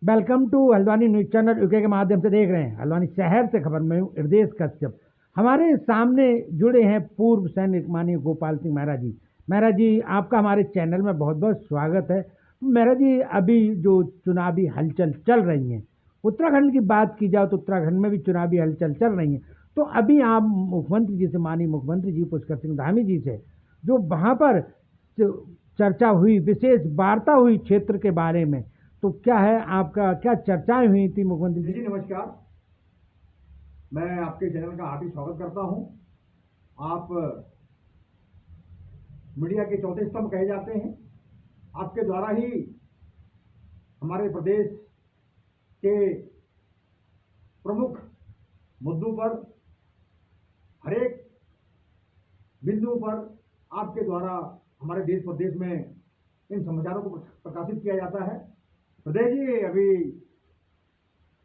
Welcome to Haldwani news channel UK के माध्यम से देख रहे हैं हल्द्वानी शहर से खबर में हूँ हृदय कश्यप। हमारे सामने जुड़े हैं पूर्व सैनिक माननीय गोपाल सिंह मेहरा जी। मेहरा जी, आपका हमारे चैनल में बहुत बहुत स्वागत है। मेहरा जी, अभी जो चुनावी हलचल चल रही है, उत्तराखंड की बात की जाए तो उत्तराखंड में भी चुनावी हलचल चल रही है। तो अभी आप मुख्यमंत्री जी से, माननीय मुख्यमंत्री जी पुष्कर सिंह धामी जी से जो वहाँ पर चर्चा हुई, विशेष वार्ता हुई क्षेत्र के बारे में, तो क्या है आपका, क्या चर्चाएं हुई थी मुख्यमंत्री जी? नमस्कार, मैं आपके चैनल का हार्दिक स्वागत करता हूं। आप मीडिया के चौथे स्तंभ कहे जाते हैं। आपके द्वारा ही हमारे प्रदेश के प्रमुख मुद्दों पर, हरेक बिंदु पर आपके द्वारा हमारे देश प्रदेश में इन समाचारों को प्रकाशित किया जाता है। हृदय जी, अभी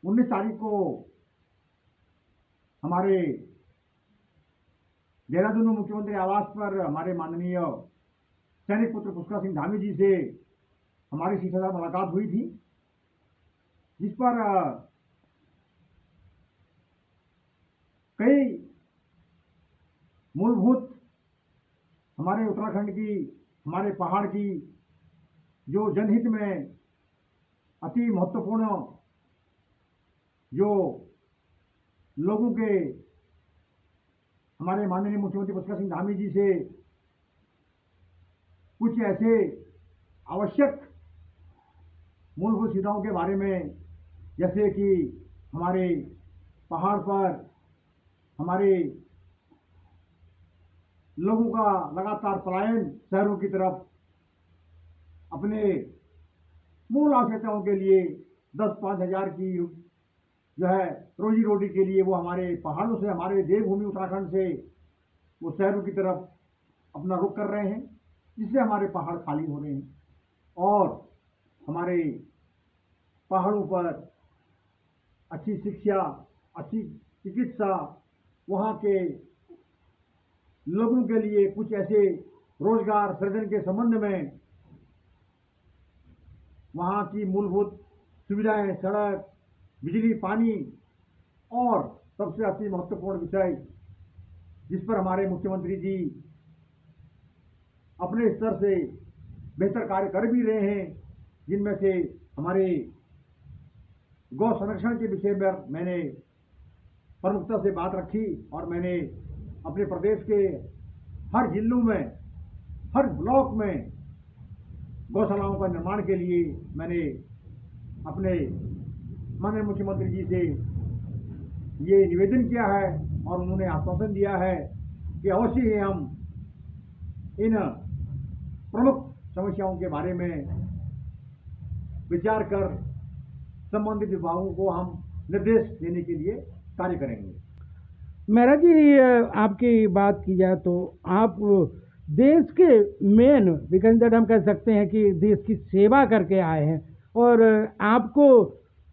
19 तारीख को हमारे देहरादून में मुख्यमंत्री आवास पर हमारे माननीय सैनिक पुत्र पुष्कर सिंह धामी जी से हमारी सीधासाधा मुलाकात हुई थी, जिस पर कई मूलभूत हमारे उत्तराखंड की, हमारे पहाड़ की, जो जनहित में अति महत्वपूर्ण जो लोगों के, हमारे माननीय मुख्यमंत्री पुष्कर सिंह धामी जी से कुछ ऐसे आवश्यक मूलभूत सुविधाओं के बारे में, जैसे कि हमारे पहाड़ पर हमारे लोगों का लगातार पलायन शहरों की तरफ, अपने मूल आवश्यकताओं के लिए 10-5 हज़ार की जो है रोजी रोटी के लिए वो हमारे पहाड़ों से, हमारे देवभूमि उत्तराखंड से वो शहरों की तरफ अपना रुख कर रहे हैं, जिससे हमारे पहाड़ खाली हो रहे हैं और हमारे पहाड़ों पर अच्छी शिक्षा, अच्छी चिकित्सा, वहाँ के लोगों के लिए कुछ ऐसे रोजगार सृजन के संबंध में वहाँ की मूलभूत सुविधाएं, सड़क, बिजली, पानी और सबसे अति महत्वपूर्ण विषय जिस पर हमारे मुख्यमंत्री जी अपने स्तर से बेहतर कार्य कर भी रहे हैं, जिनमें से हमारे गौ संरक्षण के विषय पर मैंने प्रमुखता से बात रखी और मैंने अपने प्रदेश के हर जिलों में, हर ब्लॉक में गौशालाओं का निर्माण के लिए मैंने अपने माननीय मुख्यमंत्री जी से ये निवेदन किया है और उन्होंने आश्वासन दिया है कि अवश्य ही हम इन प्रमुख समस्याओं के बारे में विचार कर संबंधित विभागों को हम निर्देश देने के लिए कार्य करेंगे। मेहरा जी, आपकी बात की जाए तो आप देश के मेन विकेंद्र, हम कह सकते हैं कि देश की सेवा करके आए हैं और आपको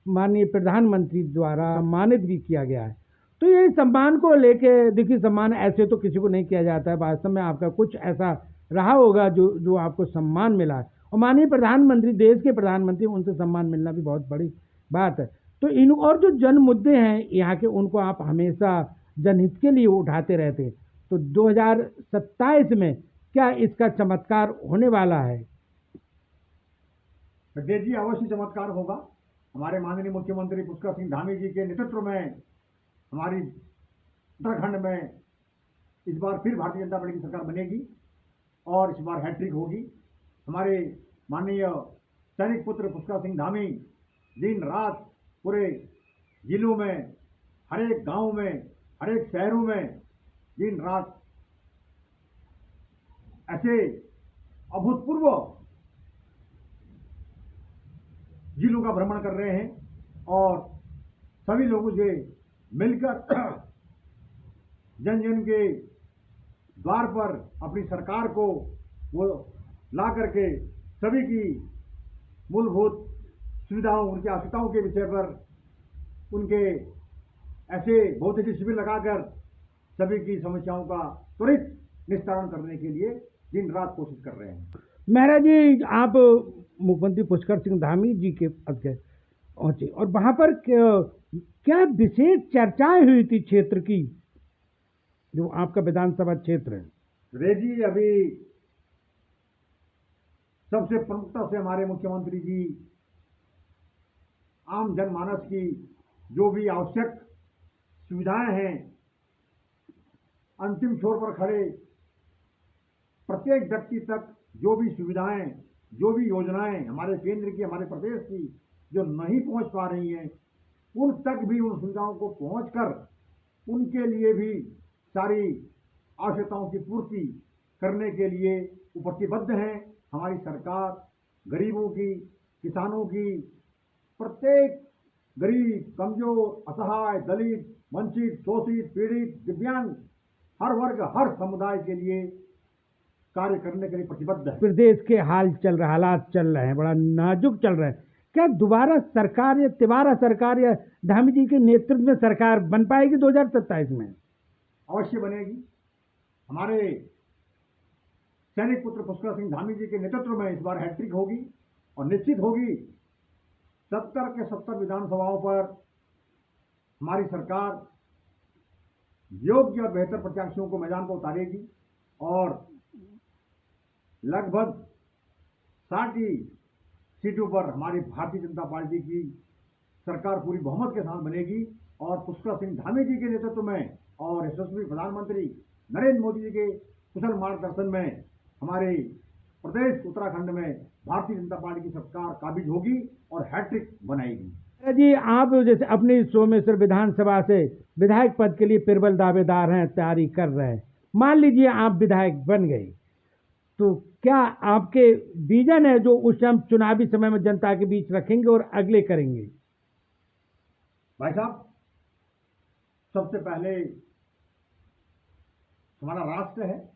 माननीय प्रधानमंत्री द्वारा सम्मानित भी किया गया है। तो ये सम्मान को लेके, देखिए, सम्मान ऐसे तो किसी को नहीं किया जाता है, वास्तव में आपका कुछ ऐसा रहा होगा जो आपको सम्मान मिला है, और माननीय प्रधानमंत्री, देश के प्रधानमंत्री, उनसे सम्मान मिलना भी बहुत बड़ी बात है। तो इन और जो जन मुद्दे हैं यहाँ के, उनको आप हमेशा जनहित के लिए उठाते रहते हैं। तो 2027 में क्या इसका चमत्कार होने वाला है? जी, अवश्य चमत्कार होगा। हमारे माननीय मुख्यमंत्री पुष्कर सिंह धामी जी के नेतृत्व में हमारी उत्तराखंड में इस बार फिर भारतीय जनता पार्टी की सरकार बनेगी और इस बार हैट्रिक होगी। हमारे माननीय सैनिक पुत्र पुष्कर सिंह धामी दिन रात पूरे जिलों में, हर एक गांव में, हर एक शहरों में दिन रात ऐसे अभूतपूर्व जिलों का भ्रमण कर रहे हैं और सभी लोगों से मिलकर जन जन के द्वार पर अपनी सरकार को वो ला करके सभी की मूलभूत सुविधाओं, उनकी आवश्यकताओं के विषय पर उनके ऐसे बहुत ऐसे शिविर लगाकर सभी की समस्याओं का त्वरित निस्तारण करने के लिए दिन रात कोशिश कर रहे हैं। मेहरा जी, आप मुख्यमंत्री पुष्कर सिंह धामी जी के पद गए, पहुंचे और वहां पर क्या विशेष चर्चाएं हुई थी क्षेत्र की, जो आपका विधानसभा क्षेत्र है? रे जी, अभी सबसे प्रमुखता से हमारे मुख्यमंत्री जी आम जनमानस की जो भी आवश्यक सुविधाएं हैं, अंतिम छोर पर खड़े प्रत्येक व्यक्ति तक जो भी सुविधाएं, जो भी योजनाएं हमारे केंद्र की, हमारे प्रदेश की जो नहीं पहुंच पा रही हैं, उन तक भी उन सुविधाओं को पहुंचकर उनके लिए भी सारी आवश्यकताओं की पूर्ति करने के लिए वो प्रतिबद्ध हैं। हमारी सरकार गरीबों की, किसानों की, प्रत्येक गरीब, कमजोर, असहाय, दलित, वंचित, शोषित, पीड़ित, दिव्यांग, हर वर्ग, हर समुदाय के लिए कार्य करने के लिए प्रतिबद्ध है। प्रदेश के हालात चल रहे हैं, बड़ा नाजुक चल रहे हैं। क्या दोबारा सरकार या तिवारा सरकार या धामी जी के नेतृत्व में सरकार बन पाएगी 2027 में? अवश्य बनेगी। हमारे सैनिक पुत्र पुष्कर सिंह धामी जी के नेतृत्व में इस बार हैट्रिक होगी और निश्चित होगी। 70 के 70 विधानसभाओं पर हमारी सरकार योग्य और बेहतर प्रत्याशियों को मैदान पर उतारेगी और लगभग 60 सीटों पर हमारी भारतीय जनता पार्टी की सरकार पूरी बहुमत के साथ बनेगी और पुष्कर सिंह धामी जी के नेतृत्व में और यशस्वी प्रधानमंत्री नरेंद्र मोदी जी के कुशल मार्गदर्शन में हमारे प्रदेश उत्तराखंड में भारतीय जनता पार्टी की सरकार काबिज होगी और हैट्रिक बनाएगी। जी, आप जैसे अपनी सोमेश्वर विधानसभा से विधायक पद के लिए प्रबल दावेदार हैं, तैयारी कर रहे हैं। मान लीजिए आप विधायक बन गए, तो क्या आपके विजन है जो उस टाइम चुनावी समय में जनता के बीच रखेंगे और अगले करेंगे? भाई साहब, सबसे पहले हमारा राष्ट्र है,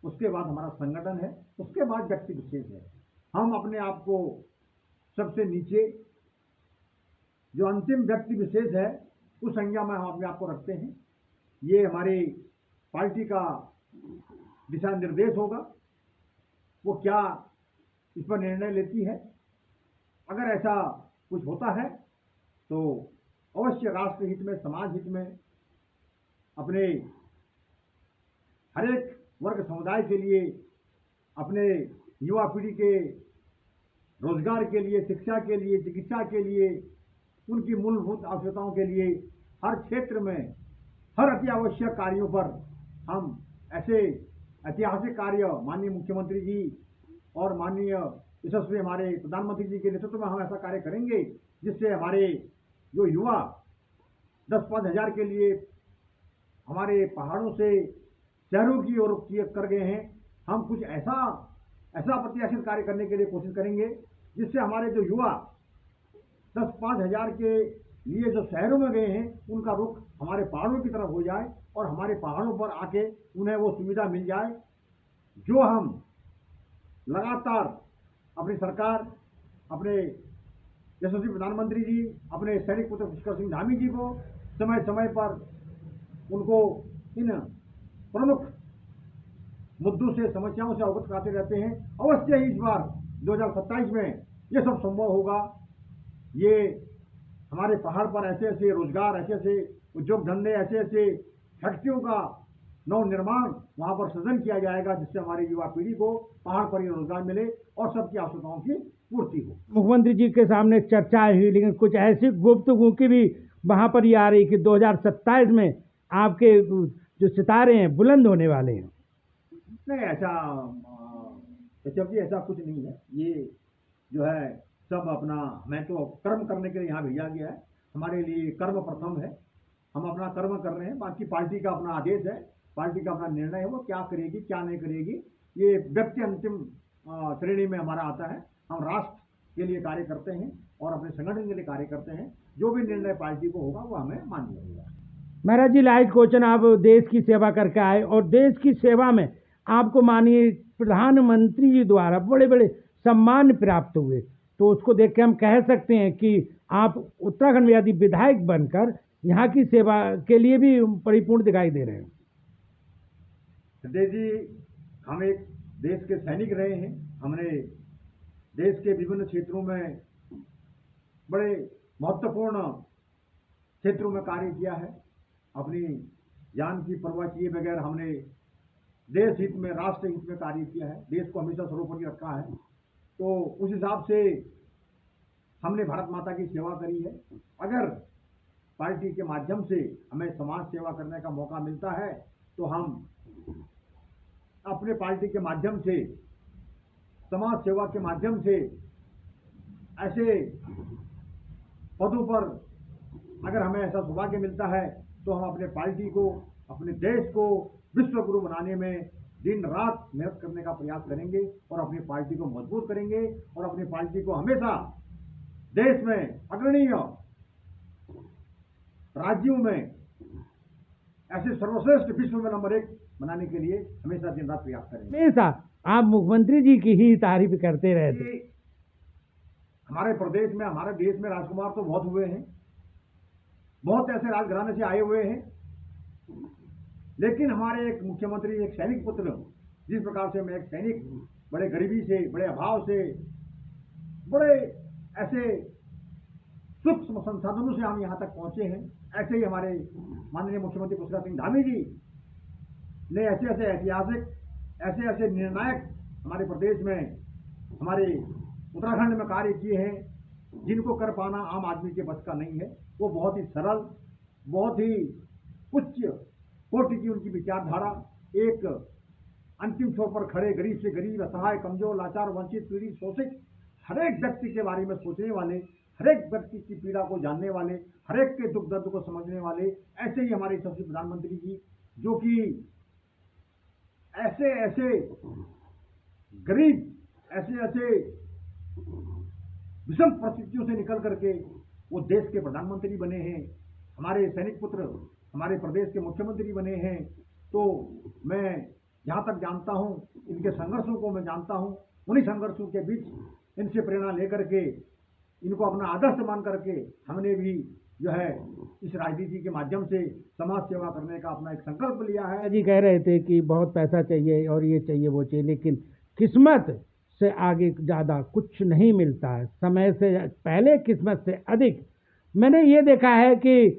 उसके बाद हमारा संगठन है, उसके बाद व्यक्ति विशेष है। हम अपने आप को सबसे नीचे, जो अंतिम व्यक्ति विशेष है, उस संज्ञा में हम अपने आप को रखते हैं। ये हमारी पार्टी का दिशा निर्देश होगा, वो क्या इस पर निर्णय लेती है। अगर ऐसा कुछ होता है तो अवश्य राष्ट्र हित में, समाज हित में, अपने हर एक वर्ग समुदाय के लिए, अपने युवा पीढ़ी के रोजगार के लिए, शिक्षा के लिए, चिकित्सा के लिए, उनकी मूलभूत आवश्यकताओं के लिए हर क्षेत्र में हर अति आवश्यक कार्यों पर हम ऐसे ऐतिहासिक कार्य माननीय मुख्यमंत्री जी और माननीय यशस्वी हमारे प्रधानमंत्री जी के नेतृत्व में हम ऐसा कार्य करेंगे जिससे हमारे जो युवा 10-5 हजार के लिए हमारे पहाड़ों से शहरों की ओर कर गए हैं, हम कुछ ऐसा प्रत्याशित कार्य करने के लिए कोशिश करेंगे जिससे हमारे जो युवा 10-5 हजार के लिए जो शहरों में गए हैं उनका रुख हमारे पहाड़ों की तरफ हो जाए और हमारे पहाड़ों पर आके उन्हें वो सुविधा मिल जाए जो हम लगातार अपनी सरकार, अपने यशस्वी प्रधानमंत्री जी, अपने सैनिक पुत्र पुष्कर सिंह धामी जी को समय समय पर उनको इन प्रमुख मुद्दों से, समस्याओं से अवगत कराते रहते हैं। अवश्य ही इस बार 2027 में ये सब संभव होगा। ये हमारे पहाड़ पर ऐसे ऐसे रोजगार, ऐसे ऐसे उद्योग धंधे, ऐसे ऐसे फैक्ट्रियों का नव निर्माण वहां पर सृजन किया जाएगा जिससे हमारी युवा पीढ़ी को पहाड़ पर ही रोजगार मिले और सबकी आवश्यकताओं की पूर्ति हो। मुख्यमंत्री जी के सामने चर्चाएं हुई, लेकिन कुछ ऐसी गुफ्तगू की भी वहां पर ये आ रही कि 2027 में आपके जो सितारे हैं बुलंद होने वाले हैं। नहीं, ऐसा कुछ नहीं है। ये जो है सब अपना, मैं तो कर्म करने के लिए यहाँ भेजा गया है। हमारे लिए कर्म प्रथम है, हम अपना कर्म कर रहे हैं। बाकी पार्टी का अपना आदेश है, पार्टी का अपना निर्णय है, वो क्या करेगी क्या नहीं करेगी ये व्यक्ति अंतिम श्रेणी में हमारा आता है। हम राष्ट्र के लिए कार्य करते हैं और अपने संगठन के लिए कार्य करते हैं। जो भी निर्णय पार्टी को होगा वो हमें मान्य होगा। महाराज जी, लाइट क्वेश्चन, आप देश की सेवा करके आए और देश की सेवा में आपको माननीय प्रधानमंत्री जी द्वारा बड़े बड़े सम्मान प्राप्त हुए, तो उसको देख के हम कह सकते हैं कि आप उत्तराखंड में यदि विधायक बनकर यहाँ की सेवा के लिए भी परिपूर्ण दिखाई दे रहे हैं। सिद्धेश जी, हम एक देश के सैनिक रहे हैं। हमने देश के विभिन्न क्षेत्रों में बड़े महत्वपूर्ण क्षेत्रों में कार्य किया है। अपनी जान की परवाह किए बगैर हमने देश हित में, राष्ट्र हित में कार्य किया है, देश को हमेशा सर्वोपरि रखा है। तो उस हिसाब से हमने भारत माता की सेवा करी है। अगर पार्टी के माध्यम से हमें समाज सेवा करने का मौका मिलता है तो हम अपने पार्टी के माध्यम से, समाज सेवा के माध्यम से ऐसे पदों पर अगर हमें ऐसा सौभाग्य मिलता है तो हम अपने पार्टी को, अपने देश को विश्व गुरु बनाने में दिन रात मेहनत करने का प्रयास करेंगे और अपनी पार्टी को मजबूत करेंगे और अपनी पार्टी को हमेशा देश में अग्रणीय राज्यों में ऐसे सर्वश्रेष्ठ विश्व में नंबर 1 बनाने के लिए हमेशा दिन रात प्रयास करेंगे। हमेशा आप मुख्यमंत्री जी की ही तारीफ करते रहते। हमारे प्रदेश में, हमारे देश में राजकुमार तो बहुत हुए हैं, बहुत ऐसे राजघराने से आए हुए हैं, लेकिन हमारे एक मुख्यमंत्री, एक सैनिक पुत्र, जिस प्रकार से मैं एक सैनिक, बड़े गरीबी से, बड़े अभाव से, बड़े ऐसे सूक्ष्म संसाधनों से हम यहाँ तक पहुंचे हैं, ऐसे ही हमारे माननीय मुख्यमंत्री पुष्कर सिंह धामी जी ने ऐसे ऐसे ऐतिहासिक, ऐसे ऐसे निर्णायक हमारे प्रदेश में, हमारे उत्तराखंड में कार्य किए हैं, जिनको कर पाना आम आदमी के बस का नहीं है। वो बहुत ही सरल, बहुत ही उच्च कोटि की उनकी विचारधारा, एक अंतिम छोर पर खड़े गरीब से गरीब, असहाय, कमजोर, लाचार, वंचित, पीड़ित, शोषित, हर एक व्यक्ति के बारे में सोचने वाले, हर एक व्यक्ति की पीड़ा को जानने वाले, हर एक के दुख दर्द को समझने वाले, ऐसे ही हमारे यशस्वी प्रधानमंत्री जी, जो कि ऐसे ऐसे गरीब, ऐसे ऐसे विषम परिस्थितियों से निकल करके वो देश के प्रधानमंत्री बने हैं, हमारे सैनिक पुत्र हमारे प्रदेश के मुख्यमंत्री बने हैं। तो मैं जहाँ तक जानता हूँ, इनके संघर्षों को मैं जानता हूँ, उन्हीं संघर्षों के बीच इनसे प्रेरणा लेकर के, इनको अपना आदर्श मान करके हमने भी जो है इस राजनीति के माध्यम से समाज सेवा करने का अपना एक संकल्प लिया है। जी कह रहे थे कि बहुत पैसा चाहिए और ये चाहिए वो चाहिए, लेकिन किस्मत से आगे ज़्यादा कुछ नहीं मिलता है, समय से पहले किस्मत से अधिक। मैंने ये देखा है कि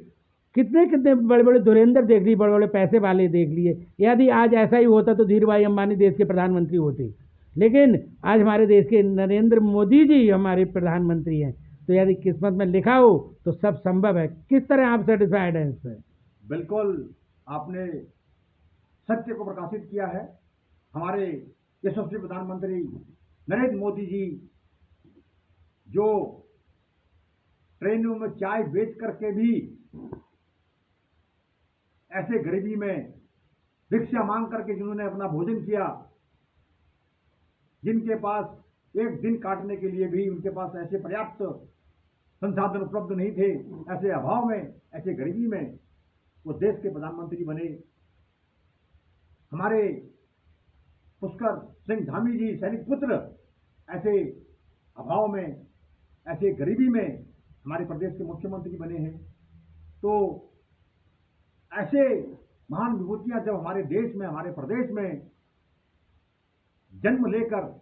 कितने कितने बड़े बड़े धुरेंद्र देख लिए, बड़े बड़े पैसे वाले देख लिए। यदि आज ऐसा ही होता तो धीरू भाई अंबानी देश के प्रधानमंत्री होते, लेकिन आज हमारे देश के नरेंद्र मोदी जी हमारे प्रधानमंत्री हैं। तो यदि किस्मत में लिखा हो तो सब संभव है। किस तरह आप सेटिस्फाइड हैं इससे? बिल्कुल, आपने सत्य को प्रकाशित किया है। हमारे यशस्वी प्रधानमंत्री नरेंद्र मोदी जी, जो ट्रेनों में चाय बेच करके भी ऐसे गरीबी में भिक्षा मांग करके जिन्होंने अपना भोजन किया, जिनके पास एक दिन काटने के लिए भी उनके पास ऐसे पर्याप्त संसाधन उपलब्ध नहीं थे, ऐसे अभाव में, ऐसे गरीबी में वो देश के प्रधानमंत्री बने। हमारे पुष्कर सिंह धामी जी, सैनिक पुत्र, ऐसे अभाव में, ऐसे गरीबी में हमारे प्रदेश के मुख्यमंत्री बने हैं। तो ऐसे महान विभूतियां जब हमारे देश में, हमारे प्रदेश में जन्म लेकर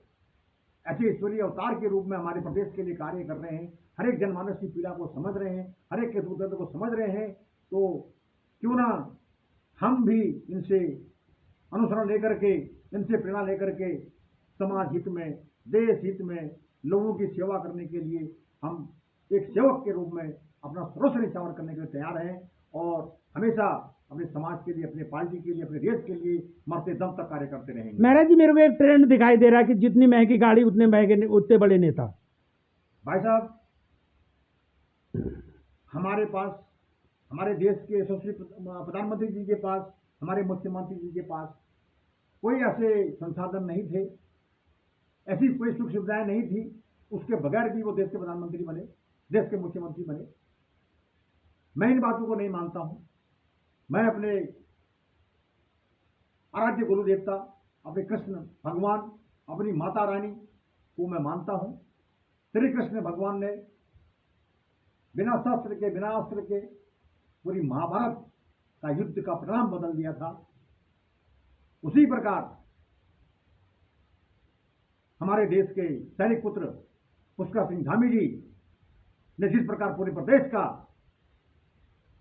ऐसे ईश्वरीय अवतार के रूप में हमारे प्रदेश के लिए कार्य कर रहे हैं, हर एक जनमानस की पीड़ा को समझ रहे हैं, हर एक के दुख दर्द को समझ रहे हैं, तो क्यों ना हम भी इनसे अनुसरण लेकर के, इनसे प्रेरणा लेकर के समाज हित में, देश हित में, लोगों की सेवा करने के लिए हम एक सेवक के रूप में अपना सर्वस्व न्यौछावर करने के लिए तैयार हैं और हमेशा अपने समाज के लिए, अपने पार्टी के लिए, अपने देश के लिए मरते दम तक कार्य करते रहेंगे। महाराज जी, मेरे को एक ट्रेंड दिखाई दे रहा है कि जितनी महंगी गाड़ी उतने महंगे, उतने बड़े नेता। भाई साहब, हमारे पास, हमारे देश के यशस्वी प्रधानमंत्री जी के पास, हमारे मुख्यमंत्री जी के पास कोई ऐसे संसाधन नहीं थे, ऐसी कोई सुख सुविधाएं नहीं थी, उसके बगैर भी वो देश के प्रधानमंत्री बने, देश के मुख्यमंत्री बने। मैं इन बातों को नहीं मानता हूं। मैं अपने आराध्य गुरु देवता, अपने कृष्ण भगवान, अपनी माता रानी को मैं मानता हूं। श्री कृष्ण भगवान ने बिना शस्त्र के, बिना अस्त्र के पूरी महाभारत का युद्ध का परिणाम बदल दिया था। उसी प्रकार हमारे देश के सैनिक पुत्र पुष्कर सिंह धामी जी ने जिस प्रकार पूरे प्रदेश का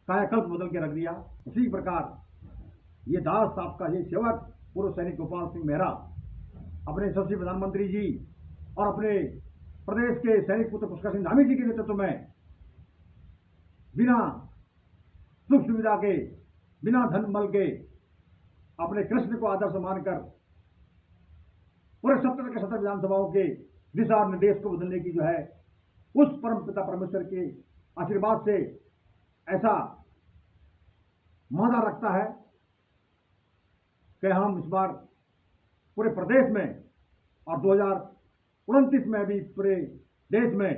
कायाकल्प बदल के रख दिया, उसी प्रकार ये दास आपका ये सेवक पूर्व सैनिक गोपाल सिंह मेहरा अपने यशस्वी प्रधानमंत्री जी और अपने प्रदेश के सैनिक पुत्र पुष्कर सिंह धामी जी के नेतृत्व में बिना सुख सुविधा के, बिना धन बल के अपने कृष्ण को आदर्श मानकर पूरे 70 के 70 विधानसभाओं के दिशा और निर्देश को बदलने की जो है उस परम पिता परमेश्वर के आशीर्वाद से ऐसा मादा रखता है कि हम इस बार पूरे प्रदेश में और 2029 में भी पूरे देश में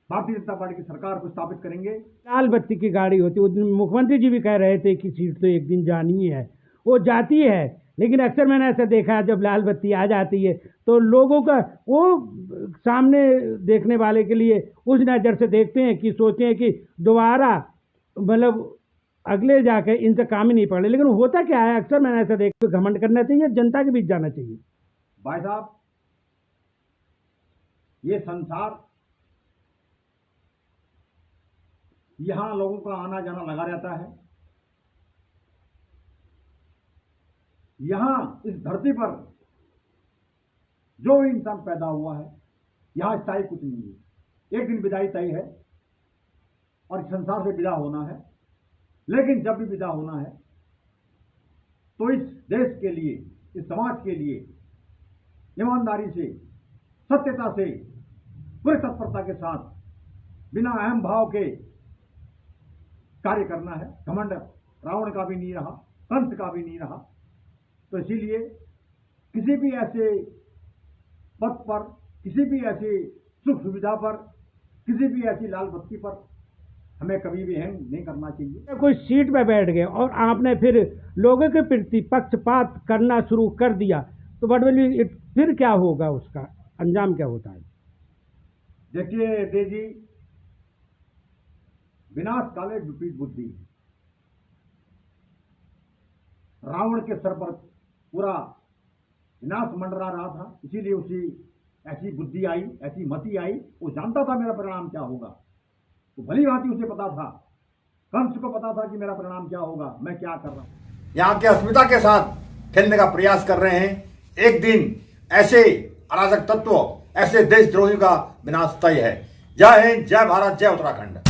भारतीय जनता पार्टी की सरकार को स्थापित करेंगे। लाल बत्ती की गाड़ी होती है, उस दिन मुख्यमंत्री जी भी कह रहे थे कि सीट तो एक दिन जानी ही है, वो जाती है, लेकिन अक्सर मैंने ऐसा देखा है जब लाल बत्ती आ जाती है तो लोगों का वो सामने देखने वाले के लिए उस नज़र से देखते हैं कि सोचते हैं कि दोबारा मतलब अगले जाके इनसे काम ही नहीं पड़े, लेकिन होता क्या है अक्सर मैंने ऐसा देखा, घमंड करना चाहिए, जनता के बीच जाना चाहिए। भाई साहब, ये संसार यहां लोगों का आना जाना लगा रहता है। यहां इस धरती पर जो इंसान पैदा हुआ है यहां स्थायी कुछ नहीं है, एक दिन विदाई तय है और इस संसार से विदा होना है। लेकिन जब भी विदा होना है तो इस देश के लिए, इस समाज के लिए ईमानदारी से, सत्यता से, पूरी तत्परता के साथ, बिना अहम भाव के कार्य करना है। घमंड रावण का भी नहीं रहा, कंस का भी नहीं रहा। तो इसीलिए किसी भी ऐसे पद पर, किसी भी ऐसी सुख सुविधा पर, किसी भी ऐसी लाल बत्ती पर हमें कभी भी हैंग नहीं करना चाहिए। कोई सीट पे बैठ गए और आपने फिर लोगों के प्रति पक्षपात करना शुरू कर दिया तो फिर क्या होगा, उसका अंजाम क्या होता है? देखिए देजी, विनाश काले विपरीत बुद्धि। रावण के सर पर पूरा विनाश मंडरा रहा था, इसीलिए उसी ऐसी बुद्धि आई, ऐसी मति आई। वो जानता था मेरा परिणाम क्या होगा, तो भली भांति उसे पता था, कंस को पता था कि मेरा परिणाम क्या होगा, मैं क्या कर रहा हूं। यहाँ के अस्मिता के साथ खेलने का प्रयास कर रहे हैं। एक दिन ऐसे अराजक तत्व, ऐसे देशद्रोहियों का विनाश तय है। जय हिंद, जय भारत, जय उत्तराखंड।